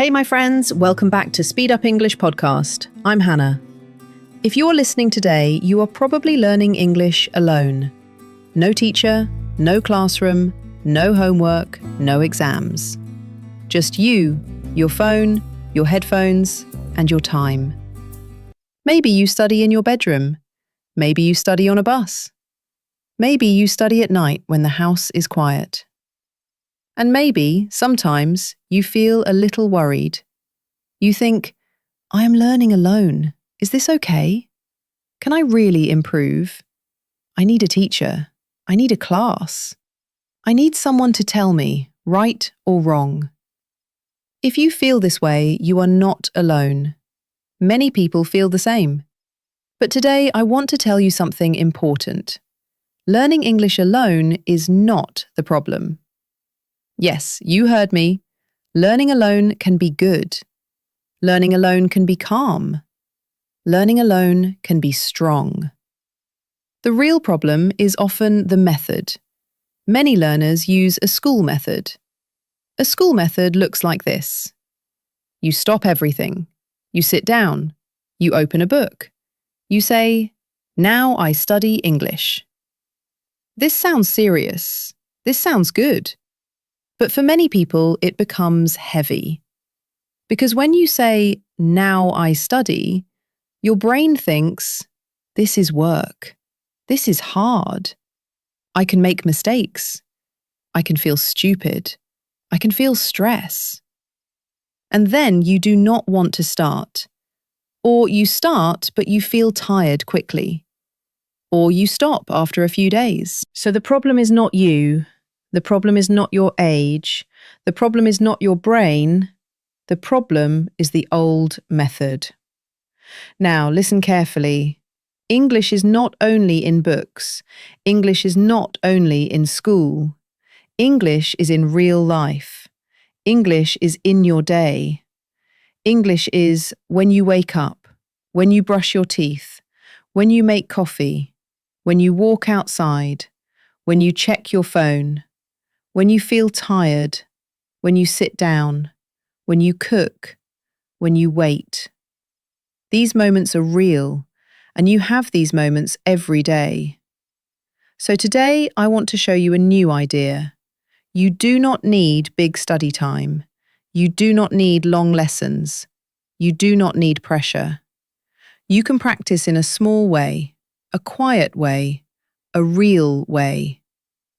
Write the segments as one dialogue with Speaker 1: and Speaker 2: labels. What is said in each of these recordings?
Speaker 1: Hey, my friends, welcome back to Speed Up English podcast. I'm Hannah. If you're listening today, you are probably learning English alone. No teacher, no classroom, no homework, no exams. Just you, your phone, your headphones, and your time. Maybe you study in your bedroom. Maybe you study on a bus. Maybe you study at night when the house is quiet. And maybe, sometimes, you feel a little worried. You think, I am learning alone. Is this okay? Can I really improve? I need a teacher. I need a class. I need someone to tell me, right or wrong. If you feel this way, you are not alone. Many people feel the same. But today, I want to tell you something important. Learning English alone is not the problem. Yes, you heard me. Learning alone can be good. Learning alone can be calm. Learning alone can be strong. The real problem is often the method. Many learners use a school method. A school method looks like this. You stop everything. You sit down. You open a book. You say, "Now I study English." This sounds serious. This sounds good. But for many people, it becomes heavy. Because when you say, "Now I study," your brain thinks, this is work. This is hard. I can make mistakes. I can feel stupid. I can feel stress. And then you do not want to start. Or you start, but you feel tired quickly. Or you stop after a few days. So the problem is not you. The problem is not your age. The problem is not your brain. The problem is the old method. Now, listen carefully. English is not only in books. English is not only in school. English is in real life. English is in your day. English is when you wake up, when you brush your teeth, when you make coffee, when you walk outside, when you check your phone, when you feel tired, when you sit down, when you cook, when you wait. These moments are real, and you have these moments every day. So today, I want to show you a new idea. You do not need big study time. You do not need long lessons. You do not need pressure. You can practice in a small way, a quiet way, a real way.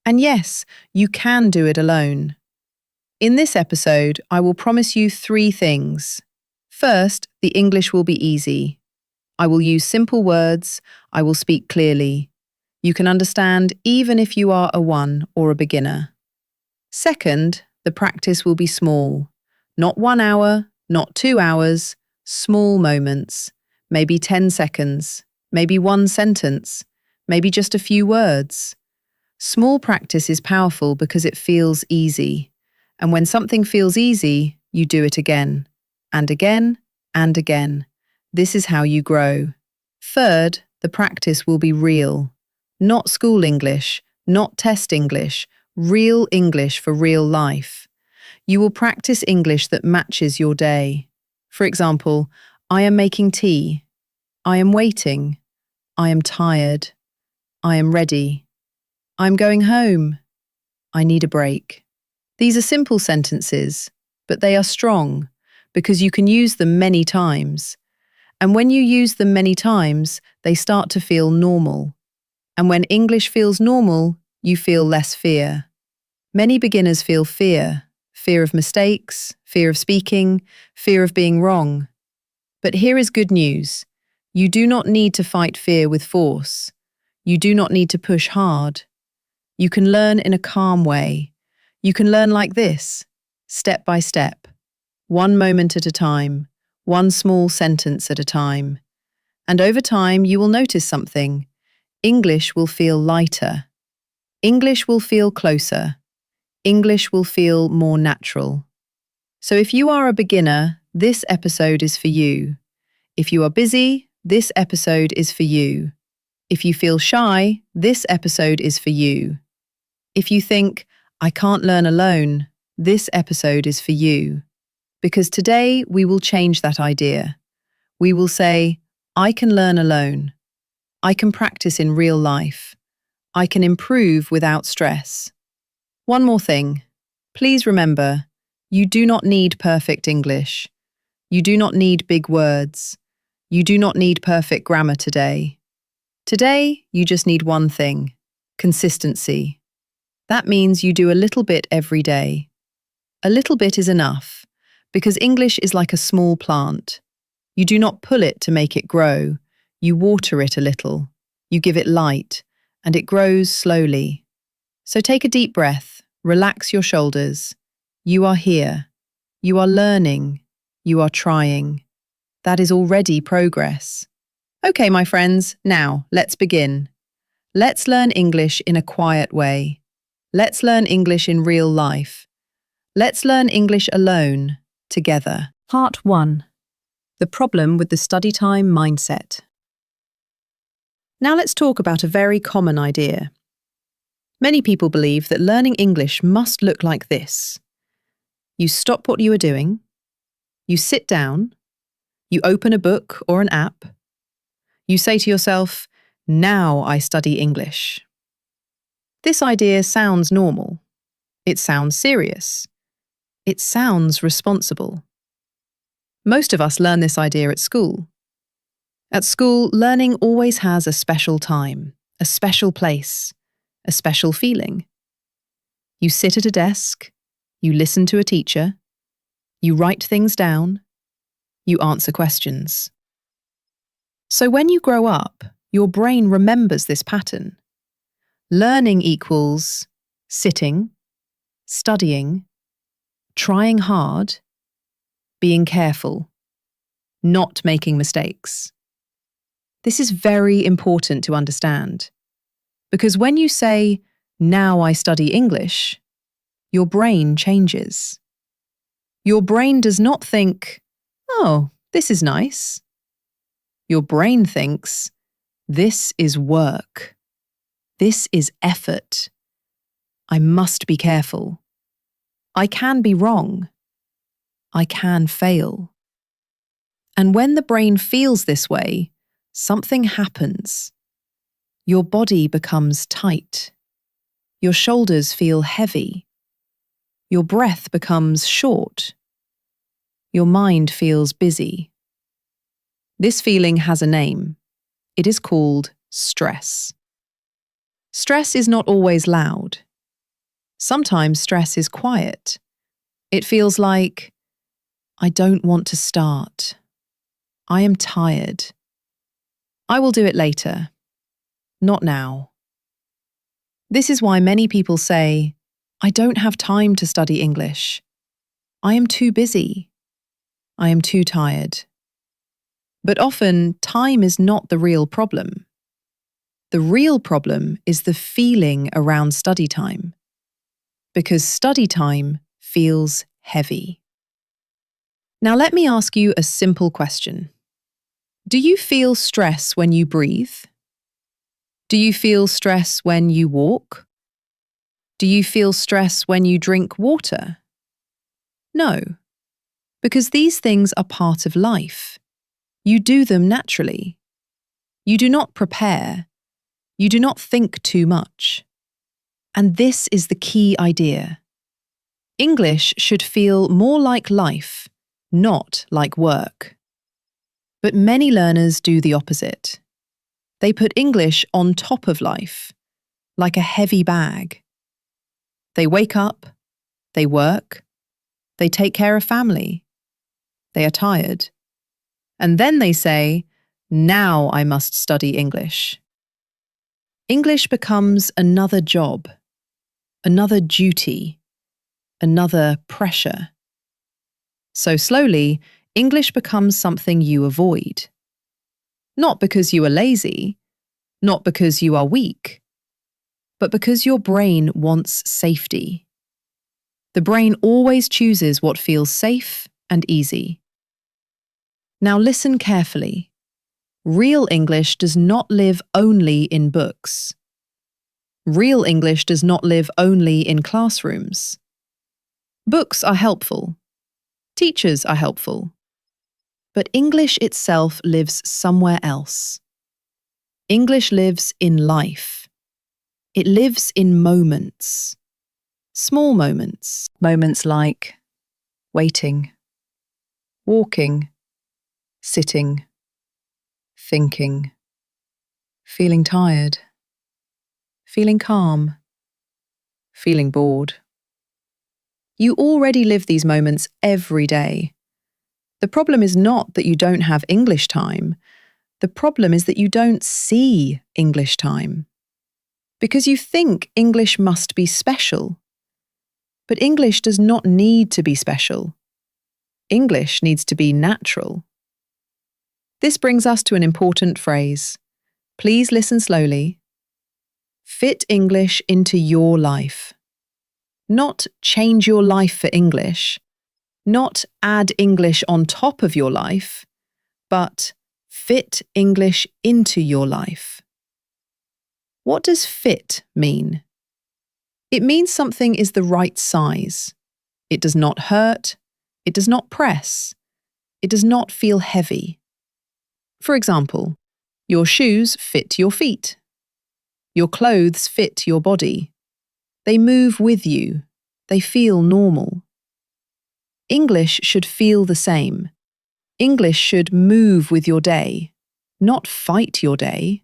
Speaker 1: And yes, you can do it alone. In this episode, I will promise you 3 things. First, the English will be easy. I will use simple words. I will speak clearly. You can understand even if you are a 1 or a beginner. Second, the practice will be small. Not 1 hour, not 2 hours, small moments. Maybe 10 seconds, maybe 1 sentence, maybe just a few words. Small practice is powerful because it feels easy. And when something feels easy, you do it again, and again, and again. This is how you grow. Third, the practice will be real. Not school English, not test English, real English for real life. You will practice English that matches your day. For example, I am making tea. I am waiting. I am tired. I am ready. I'm going home. I need a break. These are simple sentences, but they are strong because you can use them many times. And when you use them many times, they start to feel normal. And when English feels normal, you feel less fear. Many beginners feel fear. Fear of mistakes, fear of speaking, fear of being wrong. But here is good news. You do not need to fight fear with force. You do not need to push hard. You can learn in a calm way. You can learn like this, step by step, 1 moment at a time, 1 small sentence at a time. And over time, you will notice something. English will feel lighter. English will feel closer. English will feel more natural. So if you are a beginner, this episode is for you. If you are busy, this episode is for you. If you feel shy, this episode is for you. If you think, I can't learn alone, this episode is for you. Because today we will change that idea. We will say, I can learn alone. I can practice in real life. I can improve without stress. One more thing. Please remember, you do not need perfect English. You do not need big words. You do not need perfect grammar today. Today, you just need one thing: consistency. That means you do a little bit every day. A little bit is enough, because English is like a small plant. You do not pull it to make it grow. You water it a little. You give it light, and it grows slowly. So take a deep breath, relax your shoulders. You are here. You are learning. You are trying. That is already progress. Okay, my friends, now let's begin. Let's learn English in a quiet way. Let's learn English in real life. Let's learn English alone, together. Part 1. The problem with the study time mindset. Now let's talk about a very common idea. Many people believe that learning English must look like this. You stop what you are doing, you sit down, you open a book or an app, you say to yourself, now I study English. This idea sounds normal. It sounds serious. It sounds responsible. Most of us learn this idea at school. At school, learning always has a special time, a special place, a special feeling. You sit at a desk, you listen to a teacher, you write things down, you answer questions. So when you grow up, your brain remembers this pattern. Learning equals sitting, studying, trying hard, being careful, not making mistakes. This is very important to understand, because when you say, now I study English, your brain changes. Your brain does not think, oh, this is nice. Your brain thinks, this is work. This is effort. I must be careful. I can be wrong. I can fail. And when the brain feels this way, something happens. Your body becomes tight. Your shoulders feel heavy. Your breath becomes short. Your mind feels busy. This feeling has a name. It is called stress. Stress is not always loud. Sometimes stress is quiet. It feels like, I don't want to start. I am tired. I will do it later. Not now. This is why many people say, I don't have time to study English. I am too busy. I am too tired. But often, time is not the real problem. The real problem is the feeling around study time. Because study time feels heavy. Now let me ask you a simple question. Do you feel stress when you breathe? Do you feel stress when you walk? Do you feel stress when you drink water? No, because these things are part of life. You do them naturally. You do not prepare. You do not think too much. And this is the key idea. English should feel more like life, not like work. But many learners do the opposite. They put English on top of life, like a heavy bag. They wake up, they work, they take care of family, they are tired. And then they say, now I must study English. English becomes another job, another duty, another pressure. So slowly, English becomes something you avoid. Not because you are lazy, not because you are weak, but because your brain wants safety. The brain always chooses what feels safe and easy. Now listen carefully. Real English does not live only in books. Real English does not live only in classrooms. Books are helpful. Teachers are helpful. But English itself lives somewhere else. English lives in life. It lives in moments. Small moments. Moments like waiting, walking, sitting, thinking, feeling tired, feeling calm, feeling bored. You already live these moments every day. The problem is not that you don't have English time. The problem is that you don't see English time. Because you think English must be special. But English does not need to be special. English needs to be natural. This brings us to an important phrase. Please listen slowly. Fit English into your life. Not change your life for English. Not add English on top of your life, but fit English into your life. What does fit mean? It means something is the right size. It does not hurt. It does not press. It does not feel heavy. For example, your shoes fit your feet. Your clothes fit your body. They move with you. They feel normal. English should feel the same. English should move with your day, not fight your day.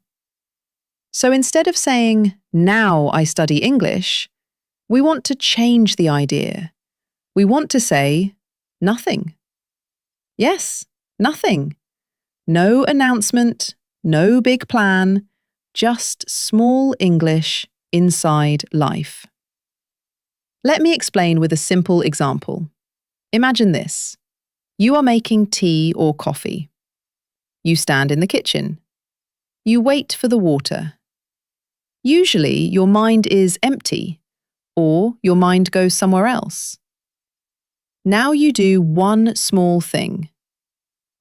Speaker 1: So instead of saying, now I study English, we want to change the idea. We want to say, nothing. Yes, nothing. No announcement, no big plan, just small English inside life. Let me explain with a simple example. Imagine this. You are making tea or coffee. You stand in the kitchen. You wait for the water. Usually your mind is empty, or your mind goes somewhere else. Now you do one small thing.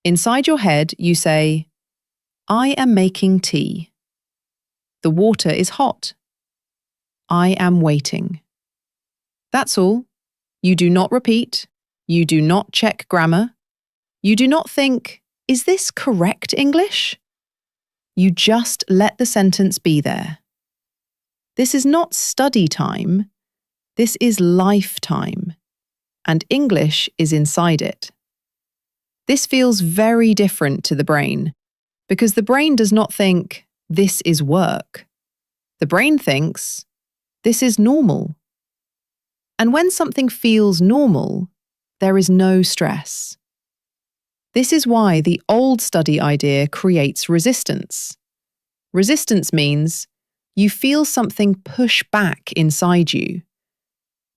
Speaker 1: Inside your head you say, I am making tea. The water is hot. I am waiting. That's all. You do not repeat. You do not check grammar. You do not think, is this correct English? You just let the sentence be there. This is not study time. This is lifetime. And English is inside it. This feels very different to the brain, because the brain does not think, this is work. The brain thinks, this is normal. And when something feels normal, there is no stress. This is why the old study idea creates resistance. Resistance means you feel something push back inside you.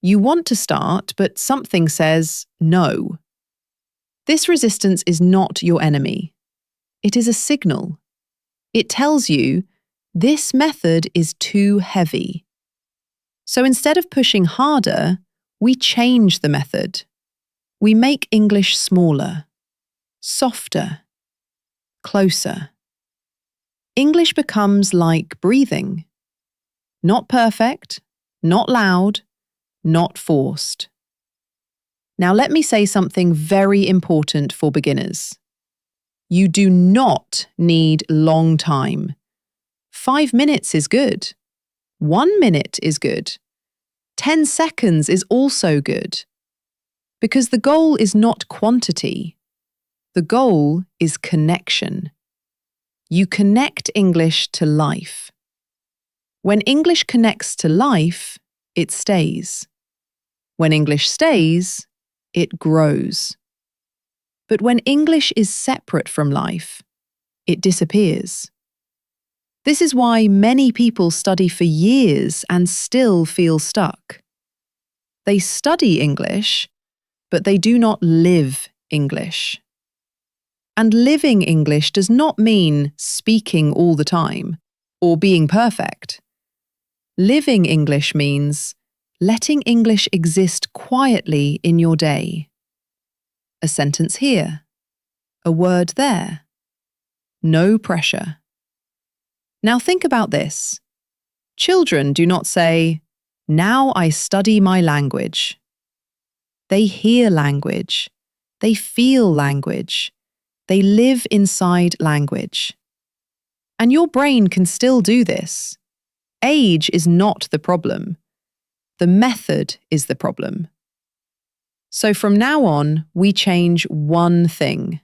Speaker 1: You want to start, but something says no. This resistance is not your enemy. It is a signal. It tells you, this method is too heavy. So instead of pushing harder, we change the method. We make English smaller, softer, closer. English becomes like breathing. Not perfect, not loud, not forced. Now let me say something very important for beginners. You do not need long time. 5 minutes is good. 1 minute is good. 10 seconds is also good. Because the goal is not quantity. The goal is connection. You connect English to life. When English connects to life, it stays. When English stays, it grows. But when English is separate from life, it disappears. This is why many people study for years and still feel stuck. They study English, but they do not live English. And living English does not mean speaking all the time or being perfect. Living English means letting English exist quietly in your day. A sentence here, a word there. No pressure. Now think about this. Children do not say, now I study my language. They hear language. They feel language. They live inside language. And your brain can still do this. Age is not the problem. The method is the problem. So from now on, we change one thing.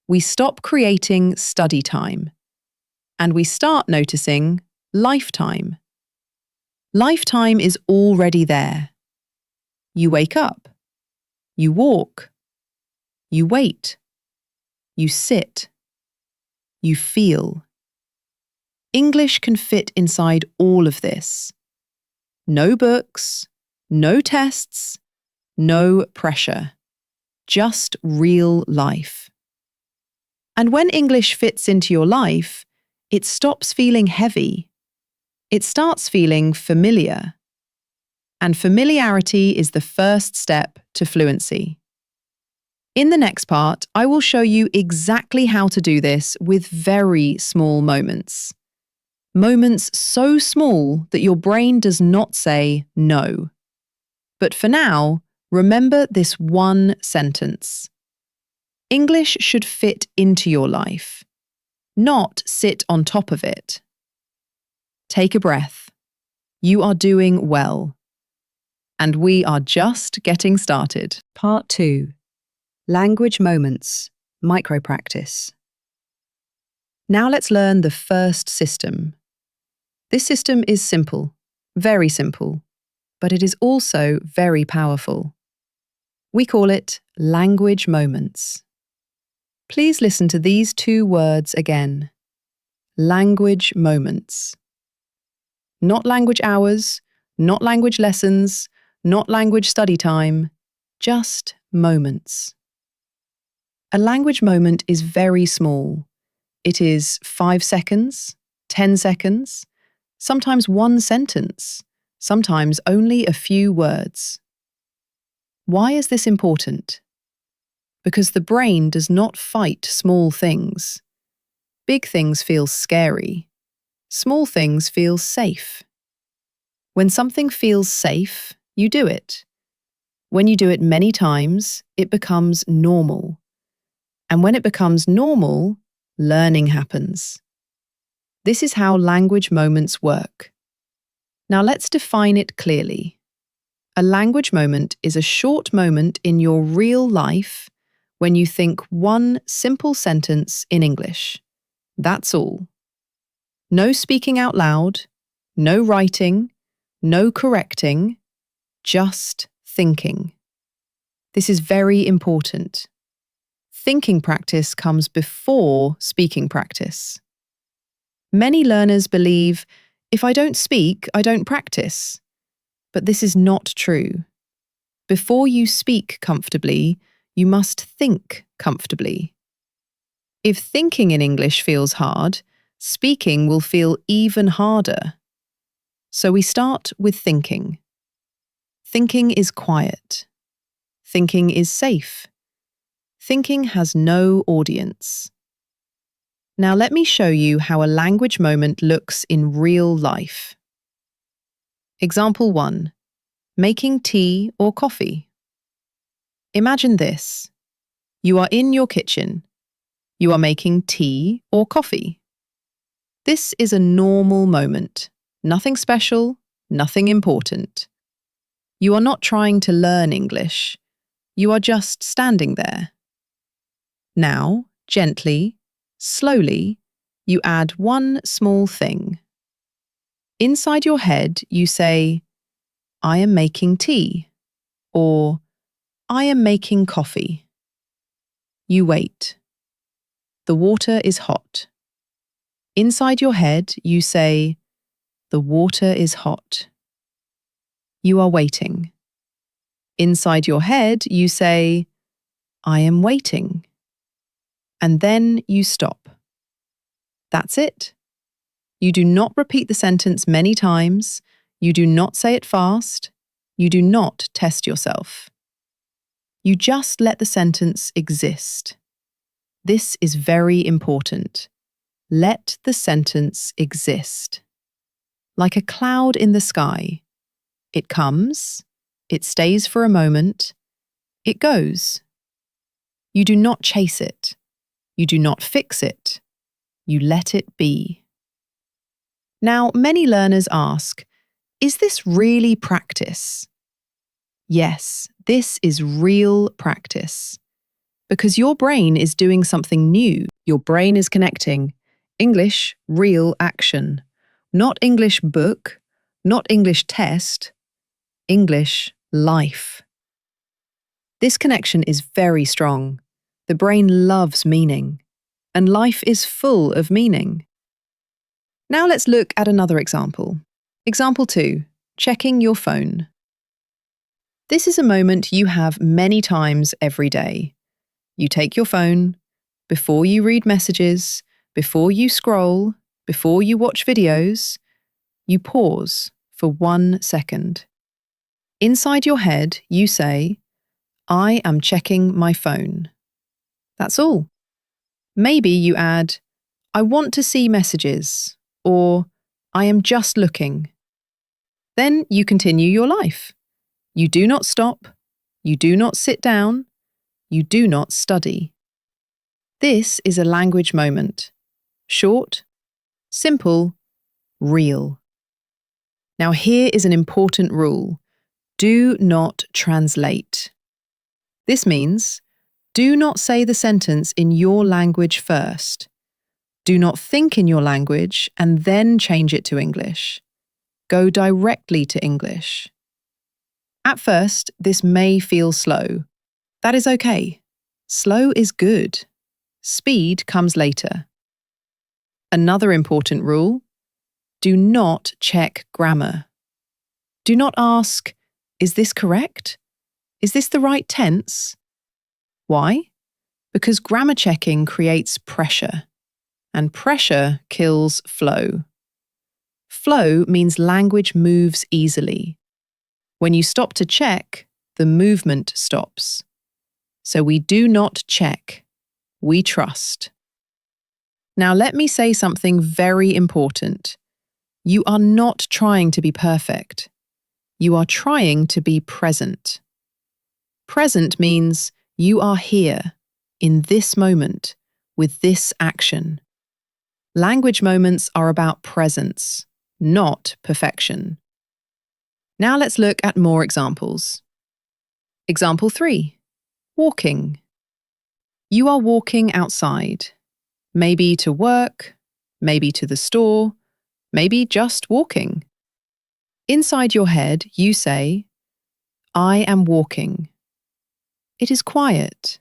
Speaker 1: We stop creating study time, and we start noticing lifetime. Lifetime is already there. You wake up. You walk. You wait. You sit. You feel. English can fit inside all of this. No books, no tests, no pressure. Just real life. And when English fits into your life, it stops feeling heavy. It starts feeling familiar. And familiarity is the first step to fluency. In the next part, I will show you exactly how to do this with very small moments. Moments so small that your brain does not say no. But for now, remember this one sentence. English should fit into your life, not sit on top of it. Take a breath. You are doing well. And we are just getting started.
Speaker 2: Part 2. Language Moments, Micro-Practice.
Speaker 1: Now let's learn the first system. This system is simple, very simple, but it is also very powerful. We call it language moments. Please listen to these two words again. Language moments. Not language hours, not language lessons, not language study time, just moments. A language moment is very small. It is 5 seconds, 10 seconds, sometimes one sentence, sometimes only a few words. Why is this important? Because the brain does not fight small things. Big things feel scary. Small things feel safe. When something feels safe, you do it. When you do it many times, it becomes normal. And when it becomes normal, learning happens. This is how language moments work. Now let's define it clearly. A language moment is a short moment in your real life when you think one simple sentence in English. That's all. No speaking out loud, no writing, no correcting, just thinking. This is very important. Thinking practice comes before speaking practice. Many learners believe, if I don't speak, I don't practice. But this is not true. Before you speak comfortably, you must think comfortably. If thinking in English feels hard, speaking will feel even harder. So we start with thinking. Thinking is quiet. Thinking is safe. Thinking has no audience. Now let me show you how a language moment looks in real life. Example 1. Making tea or coffee. Imagine this. You are in your kitchen. You are making tea or coffee. This is a normal moment. Nothing special, nothing important. You are not trying to learn English. You are just standing there. Now, gently, slowly, you add one small thing. Inside your head, you say, I am making tea, or I am making coffee. You wait. The water is hot. Inside your head, you say, the water is hot. You are waiting. Inside your head, you say, I am waiting. And then you stop. That's it. You do not repeat the sentence many times. You do not say it fast. You do not test yourself. You just let the sentence exist. This is very important. Let the sentence exist. Like a cloud in the sky. It comes, it stays for a moment, it goes. You do not chase it. You do not fix it. You let it be. Now, many learners ask, is this really practice? Yes, this is real practice. Because your brain is doing something new. Your brain is connecting English, real action. Not English book, not English test, English life. This connection is very strong. The brain loves meaning, and life is full of meaning. Now let's look at another example. Example 2, checking your phone. This is a moment you have many times every day. You take your phone, before you read messages, before you scroll, before you watch videos, you pause for 1 second. Inside your head, you say, I am checking my phone. That's all. Maybe you add, I want to see messages, or I am just looking. Then you continue your life. You do not stop. You do not sit down. You do not study. This is a language moment. Short, simple, real. Now here is an important rule. Do not translate. This means, do not say the sentence in your language first. Do not think in your language and then change it to English. Go directly to English. At first, this may feel slow. That is okay. Slow is good. Speed comes later. Another important rule, do not check grammar. Do not ask, is this correct? Is this the right tense? Why? Because grammar checking creates pressure, and pressure kills flow. Flow means language moves easily. When you stop to check, the movement stops. So we do not check. We trust. Now let me say something very important. You are not trying to be perfect. You are trying to be present. Present means you are here, in this moment, with this action. Language moments are about presence, not perfection. Now let's look at more examples. Example 3. Walking. You are walking outside. Maybe to work, maybe to the store, maybe just walking. Inside your head, you say, I am walking. It is quiet.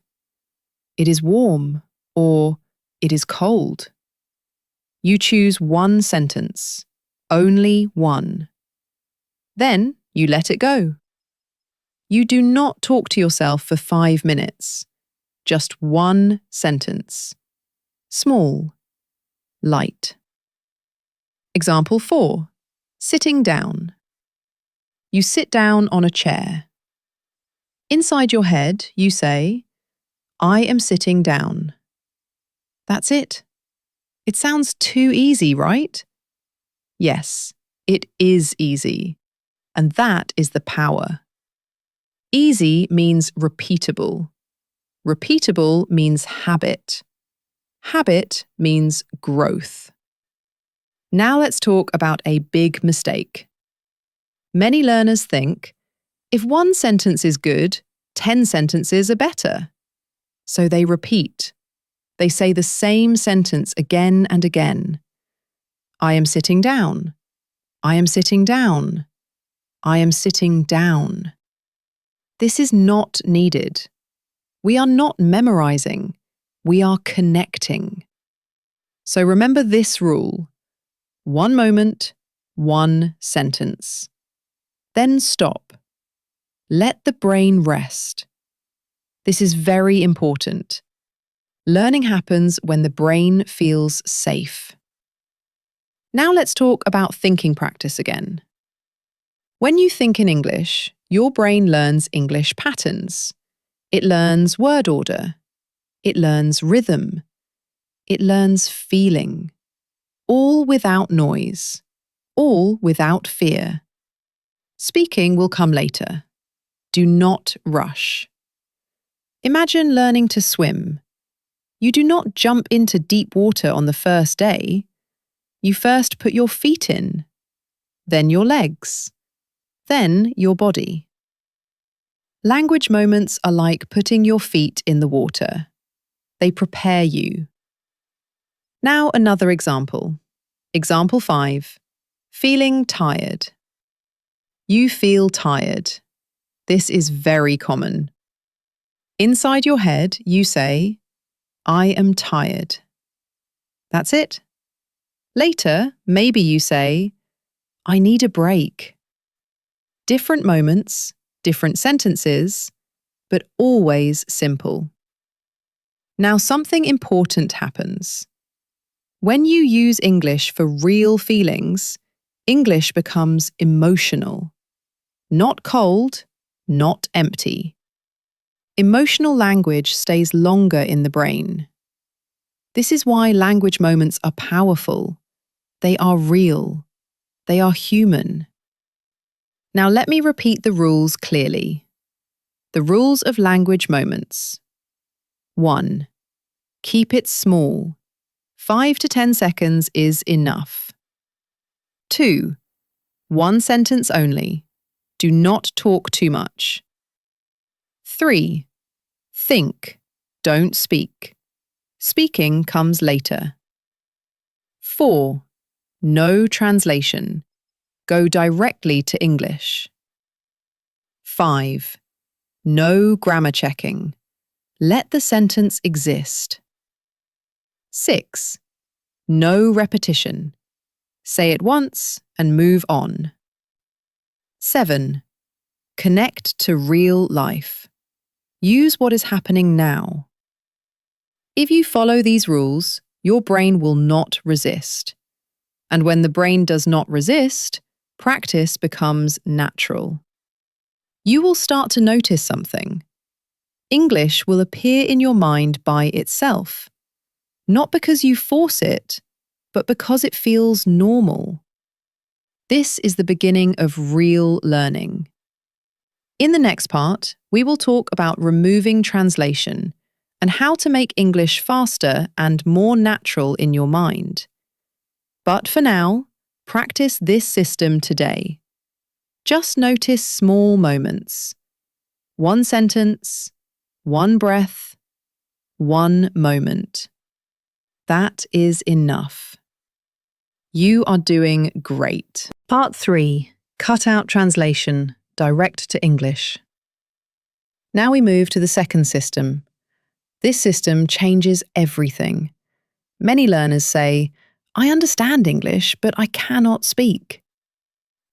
Speaker 1: It is warm, or it is cold. You choose one sentence, only one. Then you let it go. You do not talk to yourself for 5 minutes. Just one sentence. Small, light. Example 4. Sitting down. You sit down on a chair. Inside your head, you say, I am sitting down. That's it. It sounds too easy, right? Yes, it is easy. And that is the power. Easy means repeatable. Repeatable means habit. Habit means growth. Now let's talk about a big mistake. Many learners think, if one sentence is good, 10 sentences are better. So they repeat. They say the same sentence again and again. I am sitting down. I am sitting down. I am sitting down. This is not needed. We are not memorizing. We are connecting. So remember this rule. One moment, one sentence. Then stop. Let the brain rest. This is very important. Learning happens when the brain feels safe. Now let's talk about thinking practice again. When you think in English, your brain learns English patterns. It learns word order. It learns rhythm. It learns feeling. All without noise. All without fear. Speaking will come later. Do not rush. Imagine learning to swim. You do not jump into deep water on the first day. You first put your feet in, then your legs, then your body. Language moments are like putting your feet in the water. They prepare you. Now another example. Example 5. Feeling tired. You feel tired. This is very common. Inside your head, you say, I am tired. That's it. Later, maybe you say, I need a break. Different moments, different sentences, but always simple. Now something important happens. When you use English for real feelings, English becomes emotional. Not cold, not empty. Emotional language stays longer in the brain. This is why language moments are powerful. They are real. They are human. Now let me repeat the rules clearly. The rules of language moments. 1. Keep it small. 5 to 10 seconds is enough. 2. One sentence only. Do not talk too much. 3. Think. Don't speak. Speaking comes later. 4. No translation. Go directly to English. 5. No grammar checking. Let the sentence exist. 6. No repetition. Say it once and move on. 7. Connect to real life. Use what is happening now. If you follow these rules, your brain will not resist. And when the brain does not resist, practice becomes natural. You will start to notice something. English will appear in your mind by itself. Not because you force it, but because it feels normal. This is the beginning of real learning. In the next part, we will talk about removing translation and how to make English faster and more natural in your mind. But for now, practice this system today. Just notice small moments. One sentence, one breath, one moment. That is enough. You are doing great. Part 3. Cut out translation. Direct to English. Now we move to the second system. This system changes everything. Many learners say, I understand English, but I cannot speak.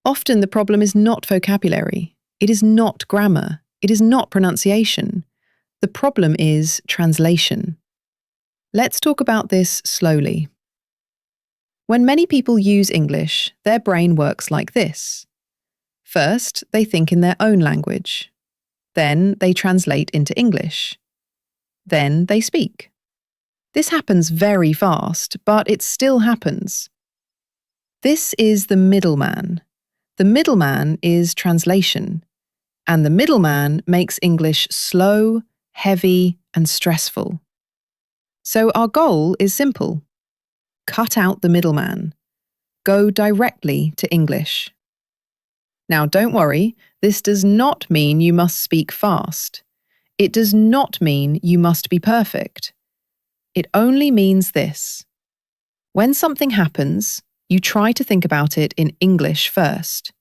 Speaker 1: Often the problem is not vocabulary. It is not grammar. It is not pronunciation. The problem is translation. Let's talk about this slowly. When many people use English, their brain works like this. First, they think in their own language. Then they translate into English. Then they speak. This happens very fast, but it still happens. This is the middleman. The middleman is translation. And the middleman makes English slow, heavy, and stressful. So our goal is simple. Cut out the middleman. Go directly to English. Now don't worry, this does not mean you must speak fast. It does not mean you must be perfect. It only means this. When something happens, you try to think about it in English first.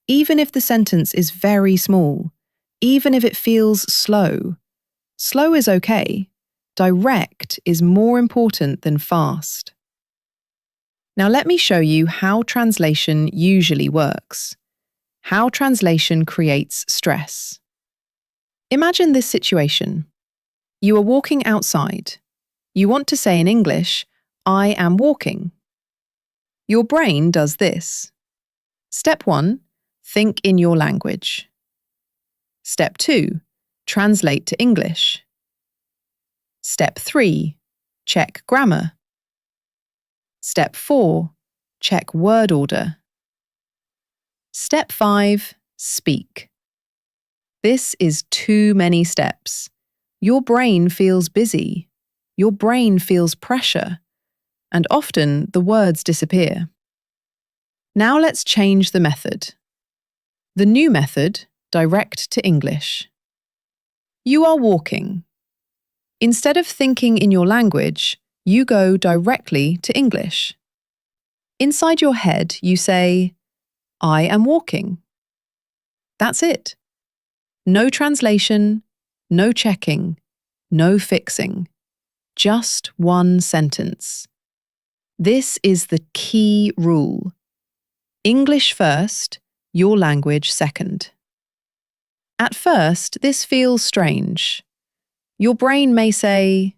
Speaker 1: Even if the sentence is very small, even if it feels slow. Slow is okay. Direct is more important than fast. Now let me show you how translation usually works. How translation creates stress. Imagine this situation. You are walking outside. You want to say in English, I am walking. Your brain does this. Step 1, think in your language. Step 2, translate to English. Step 3, check grammar. Step 4, check word order. Step 5, speak. This is too many steps. Your brain feels busy. Your brain feels pressure. And often the words disappear. Now let's change the method. The new method, direct to English. You are walking. Instead of thinking in your language, you go directly to English. Inside your head, you say, I am walking. That's it. No translation, no checking, no fixing. Just one sentence. This is the key rule. English first, your language second. At first, this feels strange. Your brain may say,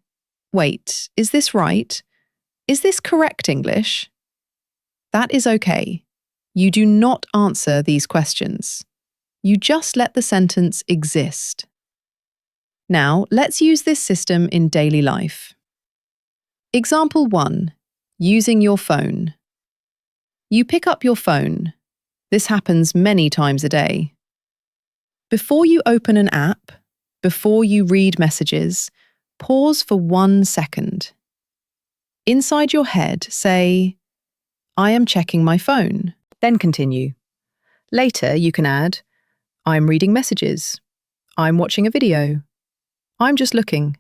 Speaker 1: wait, is this right? Is this correct English? That is okay. You do not answer these questions. You just let the sentence exist. Now, let's use this system in daily life. Example 1. Using your phone. You pick up your phone. This happens many times a day. Before you open an app, before you read messages, pause for 1 second. Inside your head, say, I am checking my phone. Then continue. Later, you can add, I'm reading messages. I'm watching a video. I'm just looking.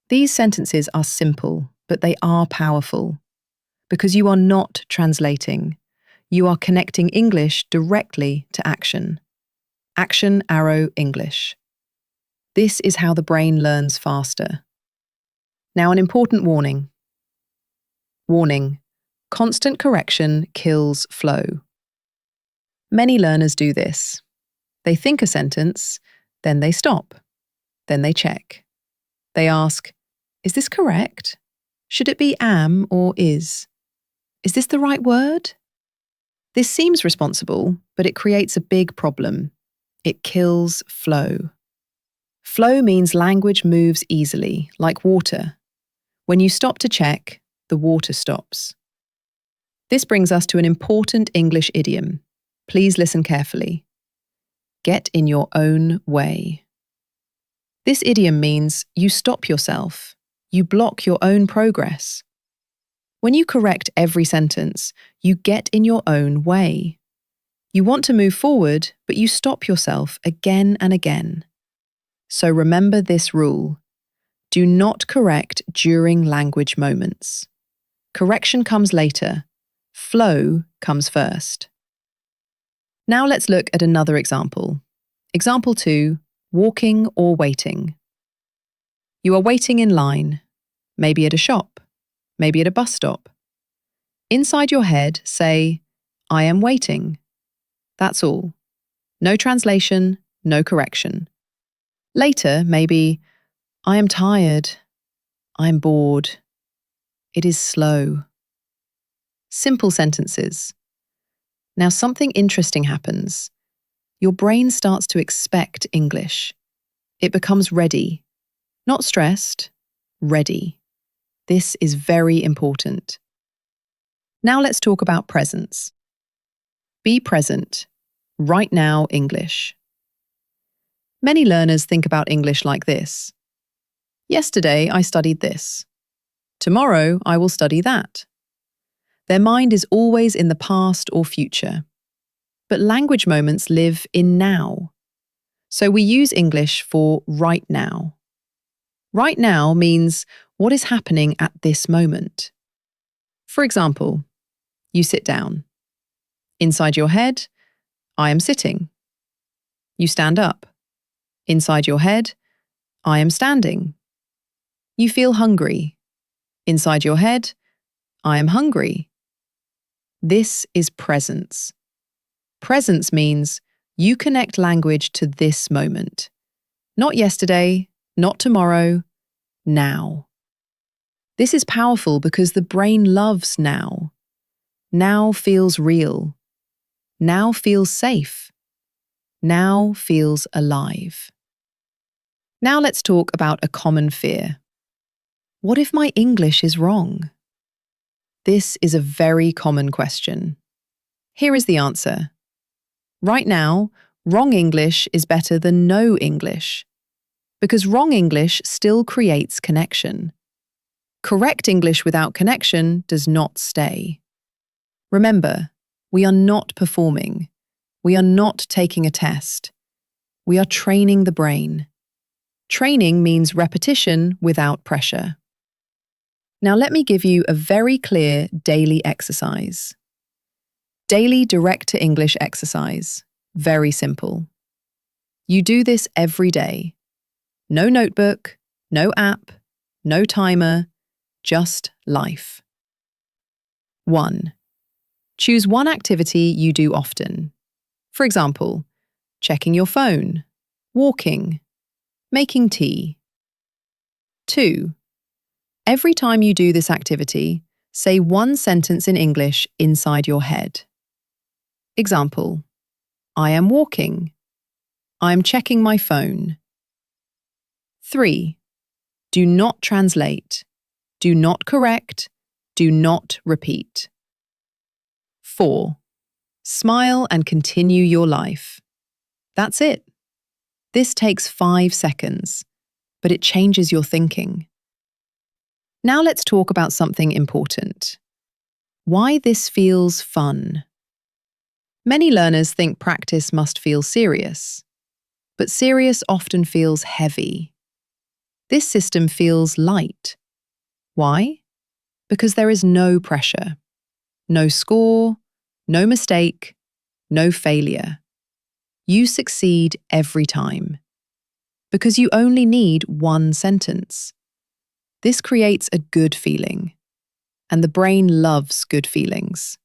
Speaker 1: These sentences are simple, but they are powerful. Because you are not translating. You are connecting English directly to action. Action arrow English. This is how the brain learns faster. Now, an important warning. Warning. Constant correction kills flow. Many learners do this. They think a sentence, then they stop. Then they check. They ask, is this correct? Should it be am or is? Is this the right word? This seems responsible, but it creates a big problem. It kills flow. Flow means language moves easily, like water. When you stop to check, the water stops. This brings us to an important English idiom. Please listen carefully. Get in your own way. This idiom means you stop yourself. You block your own progress. When you correct every sentence, you get in your own way. You want to move forward, but you stop yourself again and again. So remember this rule. Do not correct during language moments. Correction comes later. Flow comes first. Now let's look at another example. Example 2, walking or waiting. You are waiting in line, maybe at a shop, maybe at a bus stop. Inside your head, say, I am waiting. That's all. No translation, no correction. Later, maybe, I am tired. I am bored. It is slow. Simple sentences. Now something interesting happens. Your brain starts to expect English. It becomes ready. Not stressed, ready. This is very important. Now let's talk about presence. Be present. Right now English. Many learners think about English like this. Yesterday I studied this. Tomorrow I will study that. Their mind is always in the past or future. But language moments live in now. So we use English for right now. Right now means what is happening at this moment. For example, you sit down. Inside your head, I am sitting. You stand up. Inside your head, I am standing. You feel hungry. Inside your head, I am hungry. This is presence. Presence means you connect language to this moment. Not yesterday, not tomorrow, now. This is powerful because the brain loves now. Now feels real. Now feels safe. Now feels alive. Now let's talk about a common fear. What if my English is wrong? This is a very common question. Here is the answer. Right now, wrong English is better than no English. Because wrong English still creates connection. Correct English without connection does not stay. Remember, we are not performing. We are not taking a test. We are training the brain. Training means repetition without pressure. Now let me give you a very clear daily exercise. Daily direct-to-English exercise. Very simple. You do this every day. No notebook, no app, no timer, just life. 1. Choose one activity you do often. For example, checking your phone, walking, making tea. 2. Every time you do this activity, say one sentence in English inside your head. Example, I am walking. I am checking my phone. 3. Do not translate. Do not correct. Do not repeat. 4. Smile and continue your life. That's it. This takes 5 seconds, but it changes your thinking. Now let's talk about something important. Why this feels fun. Many learners think practice must feel serious, but serious often feels heavy. This system feels light. Why? Because there is no pressure, no score, no mistake, no failure. You succeed every time. Because you only need one sentence. This creates a good feeling, and the brain loves good feelings.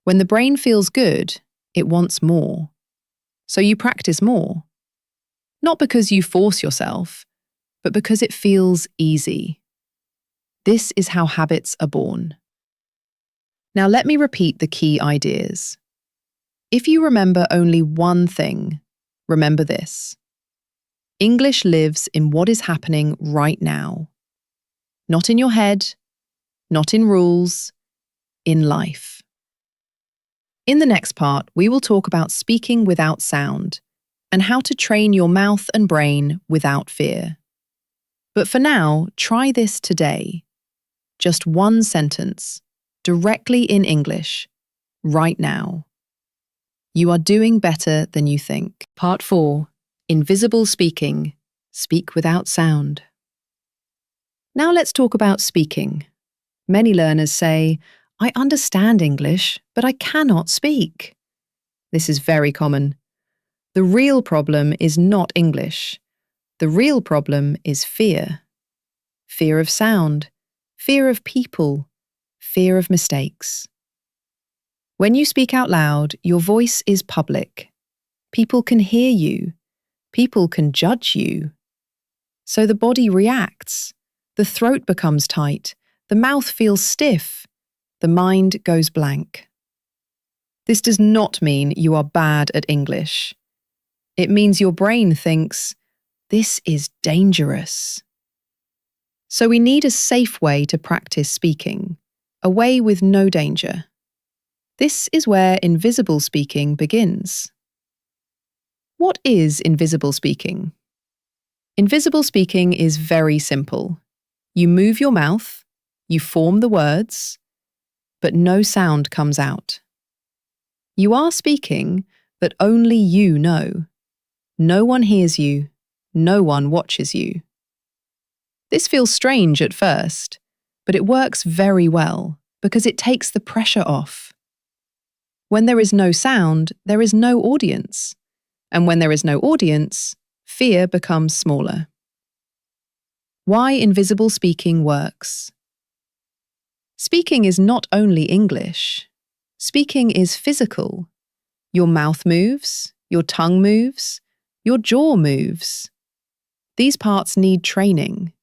Speaker 1: When the brain feels good, it wants more. So you practice more. Not because you force yourself, but because it feels easy. This is how habits are born. Now let me repeat the key ideas. If you remember only one thing, remember this. English lives in what is happening right now. Not in your head, not in rules, in life. In the next part, we will talk about speaking without sound and how to train your mouth and brain without fear. But for now, try this today. Just one sentence, directly in English, right now. You are doing better than you think. Part 4. Invisible speaking. Speak without sound. Now let's talk about speaking. Many learners say, I understand English, but I cannot speak. This is very common. The real problem is not English. The real problem is fear. Fear of sound, fear of people, fear of mistakes. When you speak out loud, your voice is public. People can hear you. People can judge you. So the body reacts. The throat becomes tight. The mouth feels stiff. The mind goes blank. This does not mean you are bad at English. It means your brain thinks, this is dangerous. So we need a safe way to practice speaking, a way with no danger. This is where invisible speaking begins. What is invisible speaking? Invisible speaking is very simple. You move your mouth, you form the words, but no sound comes out. You are speaking, but only you know. No one hears you, no one watches you. This feels strange at first, but it works very well because it takes the pressure off. When there is no sound, there is no audience. And when there is no audience, fear becomes smaller. Why invisible speaking works. Speaking is not only English. Speaking is physical. Your mouth moves, your tongue moves, your jaw moves. These parts need training.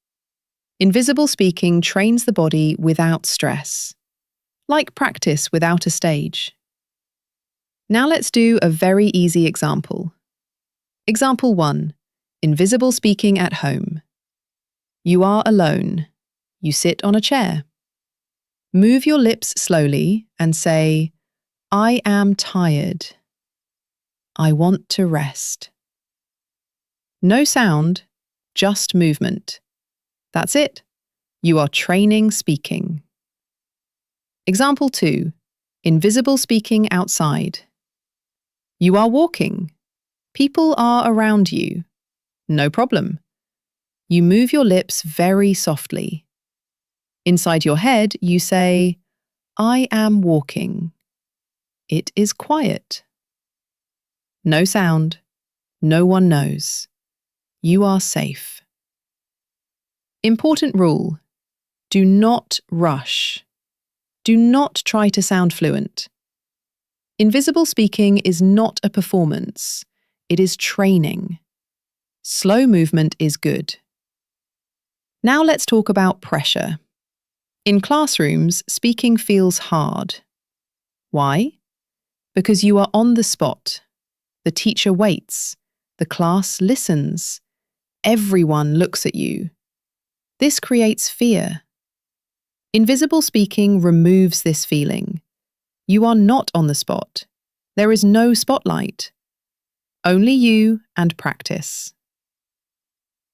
Speaker 1: Invisible speaking trains the body without stress, like practice without a stage. Now let's do a very easy example. Example 1. Invisible speaking at home. You are alone. You sit on a chair. Move your lips slowly and say, I am tired. I want to rest. No sound, just movement. That's it. You are training speaking. Example 2. Invisible speaking outside. You are walking. People are around you. No problem. You move your lips very softly. Inside your head, you say, I am walking. It is quiet. No sound. No one knows. You are safe. Important rule. Do not rush. Do not try to sound fluent. Invisible speaking is not a performance. It is training. Slow movement is good. Now let's talk about pressure. In classrooms, speaking feels hard. Why? Because you are on the spot. The teacher waits. The class listens. Everyone looks at you. This creates fear. Invisible speaking removes this feeling. You are not on the spot. There is no spotlight. Only you and practice.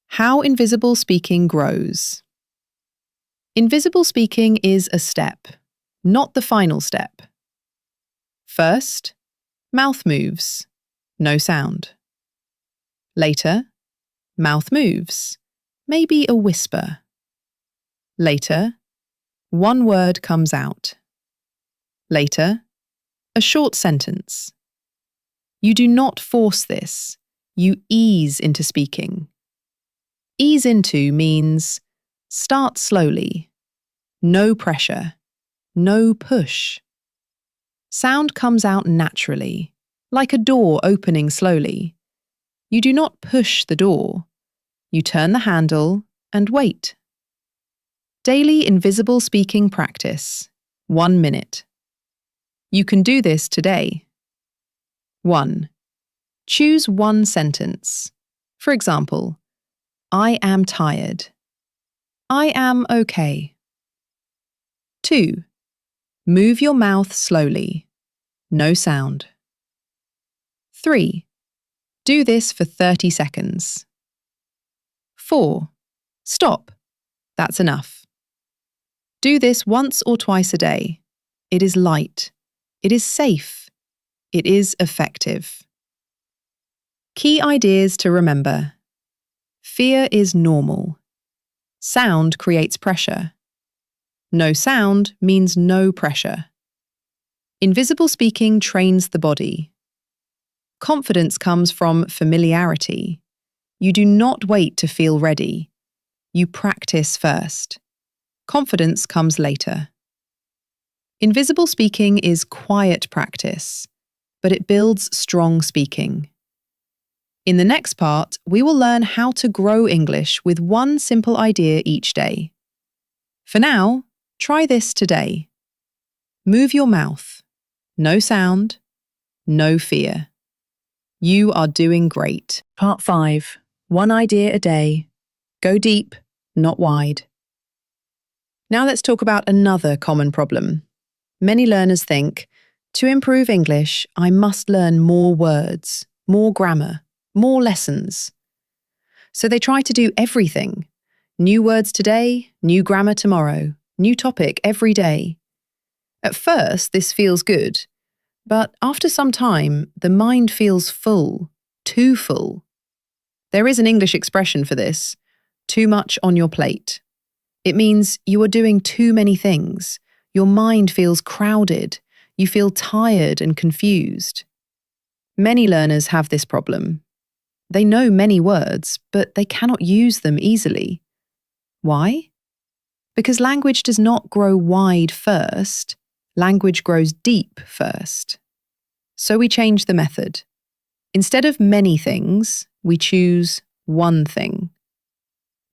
Speaker 1: How invisible speaking grows. Invisible speaking is a step, not the final step. First, mouth moves, no sound. Later, mouth moves, maybe a whisper. Later, one word comes out. Later, a short sentence. You do not force this, you ease into speaking. Ease into means start slowly, no pressure, no push. Sound comes out naturally, like a door opening slowly. You do not push the door. You turn the handle and wait. Daily invisible speaking practice, 1 minute. You can do this today. 1. Choose one sentence. For example, I am tired. I am okay. 2. Move your mouth slowly. No sound. 3. Do this for 30 seconds. 4. Stop. That's enough. Do this once or twice a day. It is light. It is safe. It is effective. Key ideas to remember. Fear is normal. Sound creates pressure. No sound means no pressure. Invisible speaking trains the body. Confidence comes from familiarity. You do not wait to feel ready. You practice first. Confidence comes later. Invisible speaking is quiet practice, but it builds strong speaking. In the next part, we will learn how to grow English with one simple idea each day. For now, try this today. Move your mouth. No sound. No fear. You are doing great. Part 5. One idea a day. Go deep, not wide. Now let's talk about another common problem. Many learners think, to improve English, I must learn more words, more grammar, more lessons. So they try to do everything. New words today, new grammar tomorrow, new topic every day. At first, this feels good, but after some time, the mind feels full, too full. There is an English expression for this, too much on your plate. It means you are doing too many things. Your mind feels crowded. You feel tired and confused. Many learners have this problem. They know many words, but they cannot use them easily. Why? Because language does not grow wide first. Language grows deep first. So we change the method. Instead of many things, we choose one thing.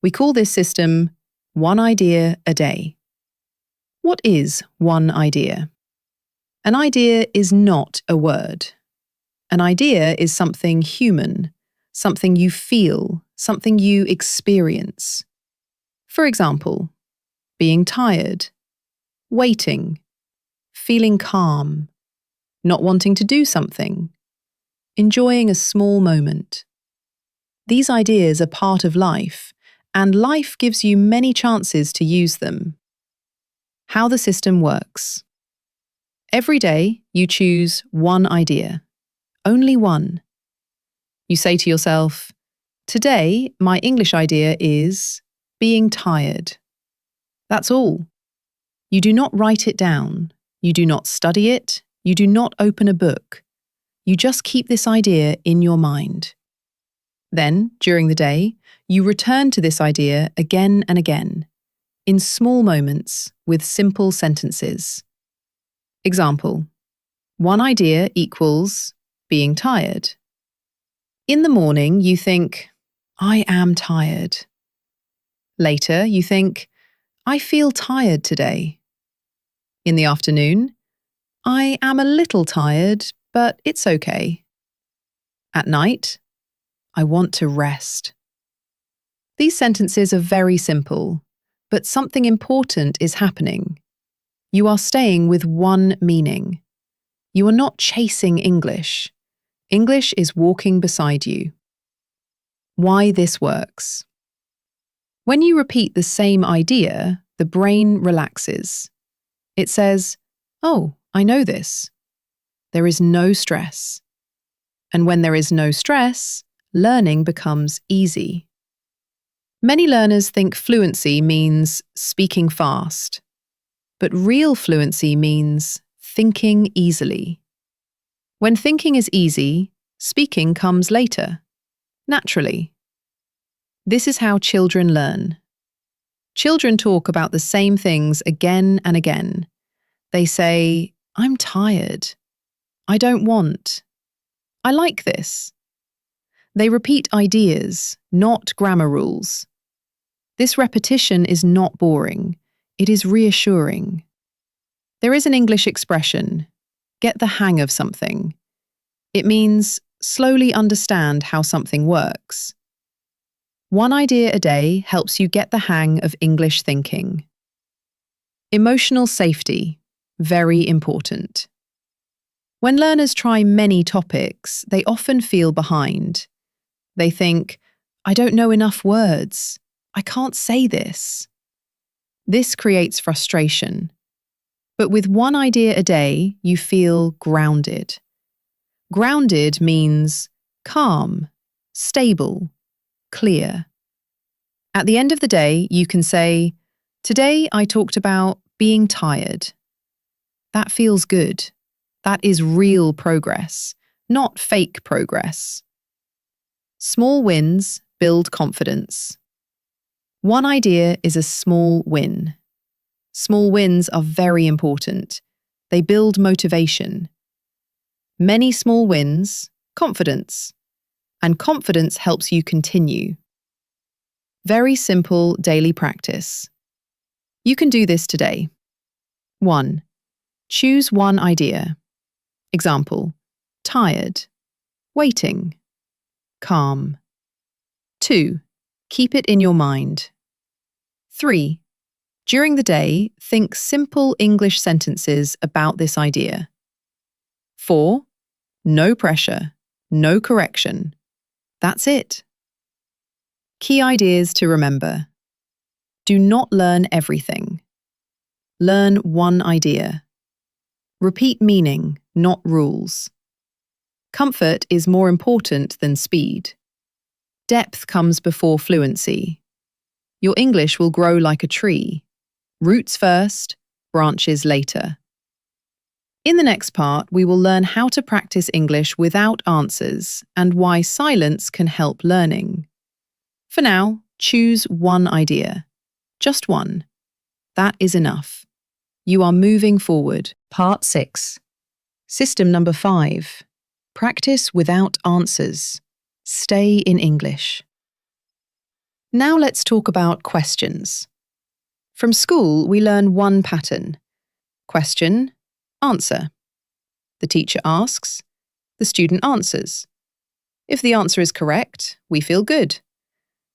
Speaker 1: We call this system one idea a day. What is one idea? An idea is not a word. An idea is something human, something you feel, something you experience. For example, being tired, waiting, feeling calm, not wanting to do something, enjoying a small moment. These ideas are part of life, and life gives you many chances to use them. How the system works. Every day, you choose one idea. Only one. You say to yourself, "Today, my English idea is being tired." That's all. You do not write it down. You do not study it. You do not open a book. You just keep this idea in your mind. Then, during the day, you return to this idea again and again, in small moments with simple sentences. Example: one idea equals being tired. In the morning, you think, "I am tired." Later, you think, "I feel tired today." In the afternoon, "I am a little tired, but it's okay." At night, "I want to rest." These sentences are very simple, but something important is happening. You are staying with one meaning. You are not chasing English. English is walking beside you. Why this works. When you repeat the same idea, the brain relaxes. It says, "Oh, I know this." There is no stress. And when there is no stress, learning becomes easy. Many learners think fluency means speaking fast, but real fluency means thinking easily. When thinking is easy, speaking comes later, naturally. This is how children learn. Children talk about the same things again and again. They say, "I'm tired. I don't want. I like this." They repeat ideas, not grammar rules. This repetition is not boring. It is reassuring. There is an English expression, "get the hang of something." It means slowly understand how something works. One idea a day helps you get the hang of English thinking. Emotional safety, very important. When learners try many topics, they often feel behind. They think, "I don't know enough words. I can't say this." This creates frustration. But with one idea a day, you feel grounded. Grounded means calm, stable, clear. At the end of the day, you can say, "Today I talked about being tired." That feels good. That is real progress, not fake progress. Small wins build confidence. One idea is a small win. Small wins are very important. They build motivation. Many small wins, confidence. And confidence helps you continue. Very simple daily practice. You can do this today. 1. Choose one idea. Example: tired, waiting, calm. 2. Keep it in your mind. 3. During the day, think simple English sentences about this idea. 4. No pressure, no correction. That's it. Key ideas to remember. Do not learn everything. Learn one idea. Repeat meaning, not rules. Comfort is more important than speed. Depth comes before fluency. Your English will grow like a tree. Roots first, branches later. In the next part, we will learn how to practice English without answers and why silence can help learning. For now, choose one idea. Just one. That is enough. You are moving forward.
Speaker 2: Part 6. System number 5. Practice without answers. Stay in English.
Speaker 1: Now let's talk about questions. From school, we learn one pattern. Question, answer. The teacher asks, the student answers. If the answer is correct, we feel good.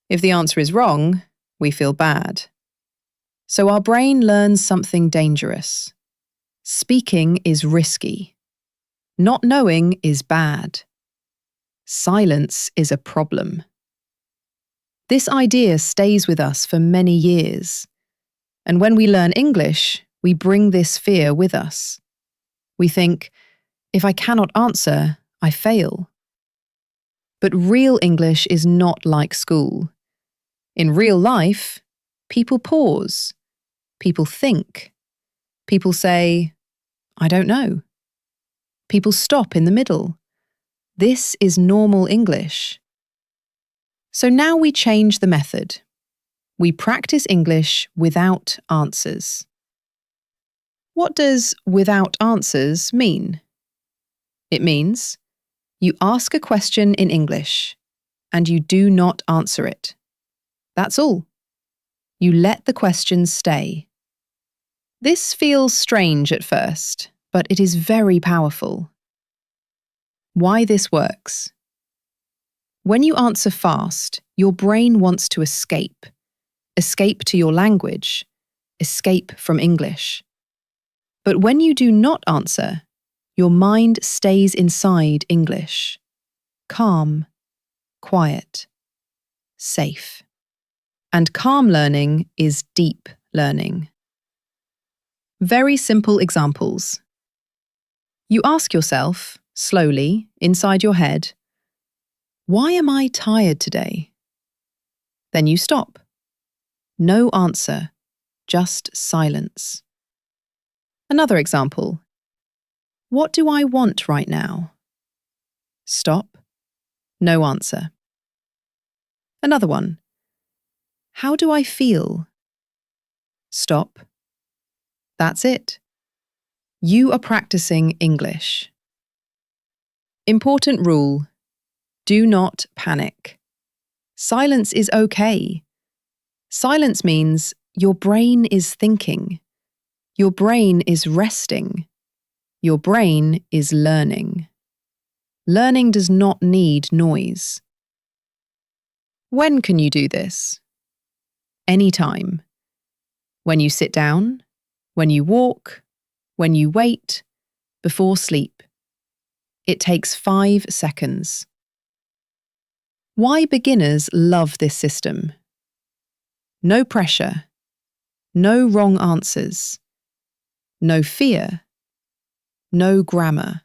Speaker 1: If the answer is wrong, we feel bad. So our brain learns something dangerous. Speaking is risky. Not knowing is bad. Silence is a problem. This idea stays with us for many years. And when we learn English, we bring this fear with us. We think, if I cannot answer, I fail. But real English is not like school. In real life, people pause. People think. People say, I don't know. People stop in the middle. This is normal English. So now we change the method. We practice English without answers. What does without answers mean? It means you ask a question in English and you do not answer it. That's all. You let the question stay. This feels strange at first, but it is very powerful. Why this works? When you answer fast, your brain wants to escape. Escape to your language. Escape from English. But when you do not answer, your mind stays inside English. Calm, quiet, safe. And calm learning is deep learning. Very simple examples. You ask yourself, slowly, inside your head, why am I tired today? Then you stop. No answer, just silence. Another example. What do I want right now? Stop. No answer. Another one. How do I feel? Stop. That's it. You are practicing English. Important rule. Do not panic. Silence is okay. Silence means your brain is thinking. Your brain is resting. Your brain is learning. Learning does not need noise. When can you do this? Anytime. When you sit down, when you walk, when you wait, before sleep. It takes 5 seconds. Why beginners love this system? No pressure. No wrong answers. No fear. No grammar.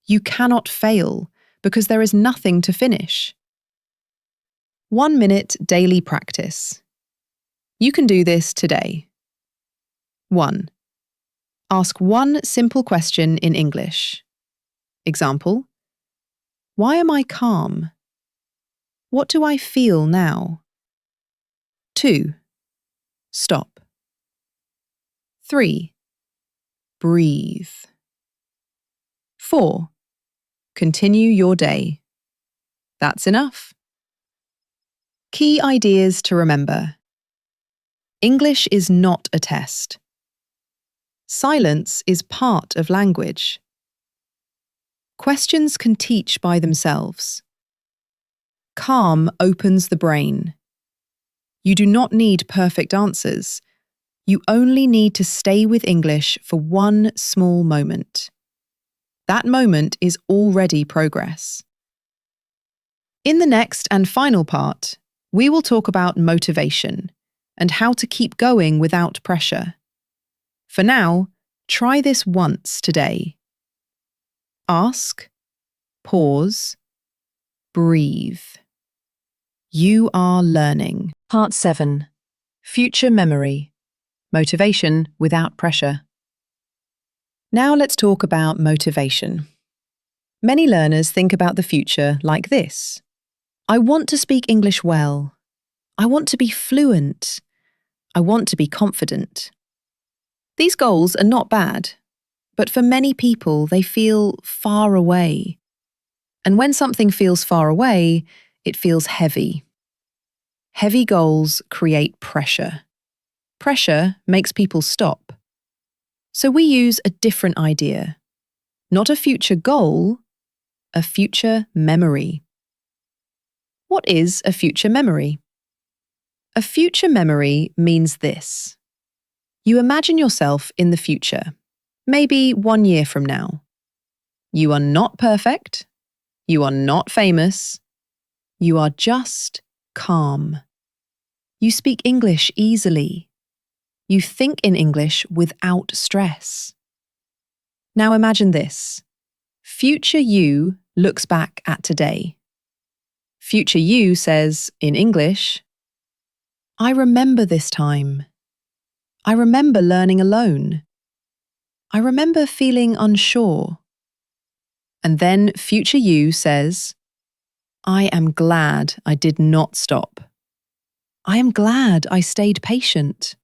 Speaker 1: You cannot fail because there is nothing to finish. 1 minute daily practice. You can do this today. 1. Ask one simple question in English. Example: why am I calm? What do I feel now? 2. Stop. 3. Breathe. 4. Continue your day. That's enough. Key ideas to remember. English is not a test. Silence is part of language. Questions can teach by themselves. Calm opens the brain. You do not need perfect answers. You only need to stay with English for one small moment. That moment is already progress. In the next and final part, we will talk about motivation and how to keep going without pressure. For now, try this once today. Ask, pause, breathe. You are learning. Part 7. Future memory. Motivation without pressure. Now let's talk about motivation. Many learners think about the future like this. I want to speak English well. I want to be fluent. I want to be confident. These goals are not bad, but for many people they feel far away. And when something feels far away, it feels heavy. Heavy goals create pressure. Pressure makes people stop. So we use a different idea. Not a future goal, a future memory. What is a future memory? A future memory means this. You imagine yourself in the future, maybe 1 year from now. You are not perfect. You are not famous. You are just
Speaker 2: calm. You speak English easily. You think in English without stress. Now imagine this. Future you looks back at today. Future you says, in English, I remember this time. I remember learning alone. I remember feeling unsure. And then future you says, I am glad I did not stop. I am glad I stayed patient.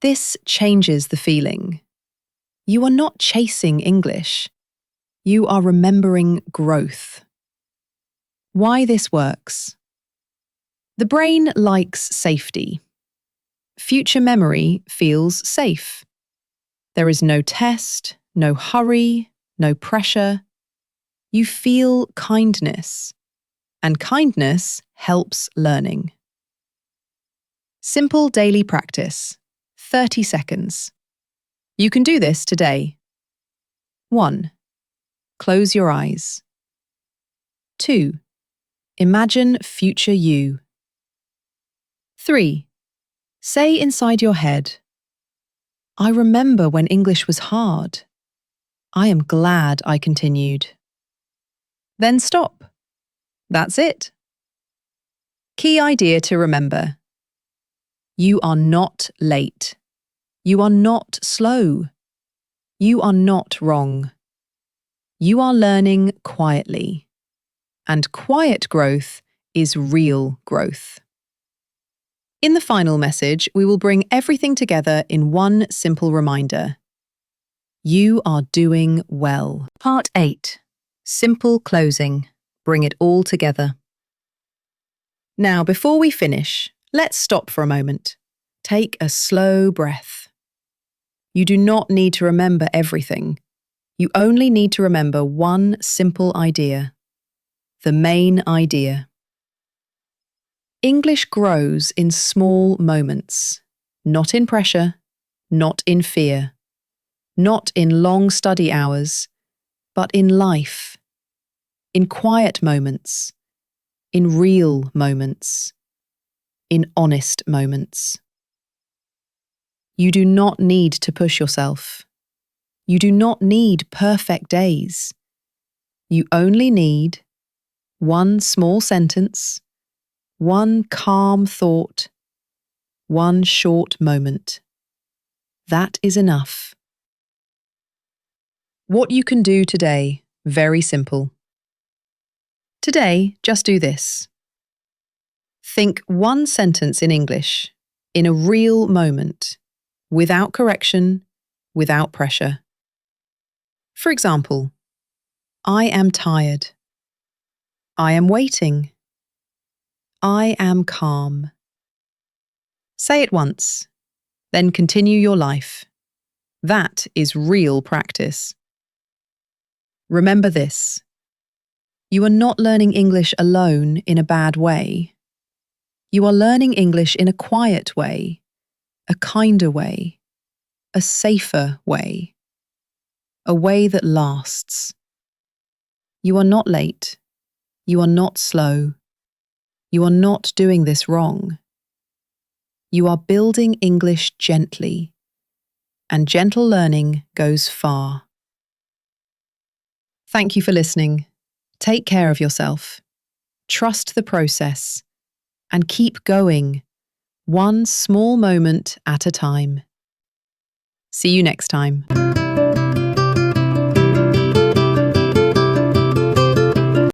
Speaker 2: This changes the feeling. You are not chasing English. You are remembering growth. Why this works? The brain likes safety. Future memory feels safe. There is no test, no hurry, no pressure. You feel kindness, and kindness helps learning. Simple daily practice, 30 seconds. You can do this today. 1. Close your eyes. 2. Imagine future you. 3. Say inside your head, I remember when English was hard. I am glad I continued. Then stop. That's it. Key idea to remember. You are not late. You are not slow. You are not wrong. You are learning quietly. And quiet growth is real growth. In the final message, we will bring everything together in one simple reminder. You are doing well. Part 8. Simple closing. Bring it all together. Now, before we finish, let's stop for a moment. Take a slow breath. You do not need to remember everything. You only need to remember one simple idea. The main idea. English grows in small moments, not in pressure, not in fear, not in long study hours, but in life, in quiet moments, in real moments, in honest moments. You do not need to push yourself. You do not need perfect days. You only need one small sentence, one calm thought, one short moment. That is enough. What you can do today, very simple. Today, just do this. Think one sentence in English, in a real moment, without correction, without pressure. For example, I am tired. I am waiting. I am calm. Say it once, then continue your life. That is real practice. Remember this. You are not learning English alone in a bad way. You are learning English in a quiet way, a kinder way, a safer way, a way that lasts. You are not late. You are not slow. You are not doing this wrong. You are building English gently, and gentle learning goes far. Thank you for listening. Take care of yourself. Trust the process, and keep going, one small moment at a time. See you next time.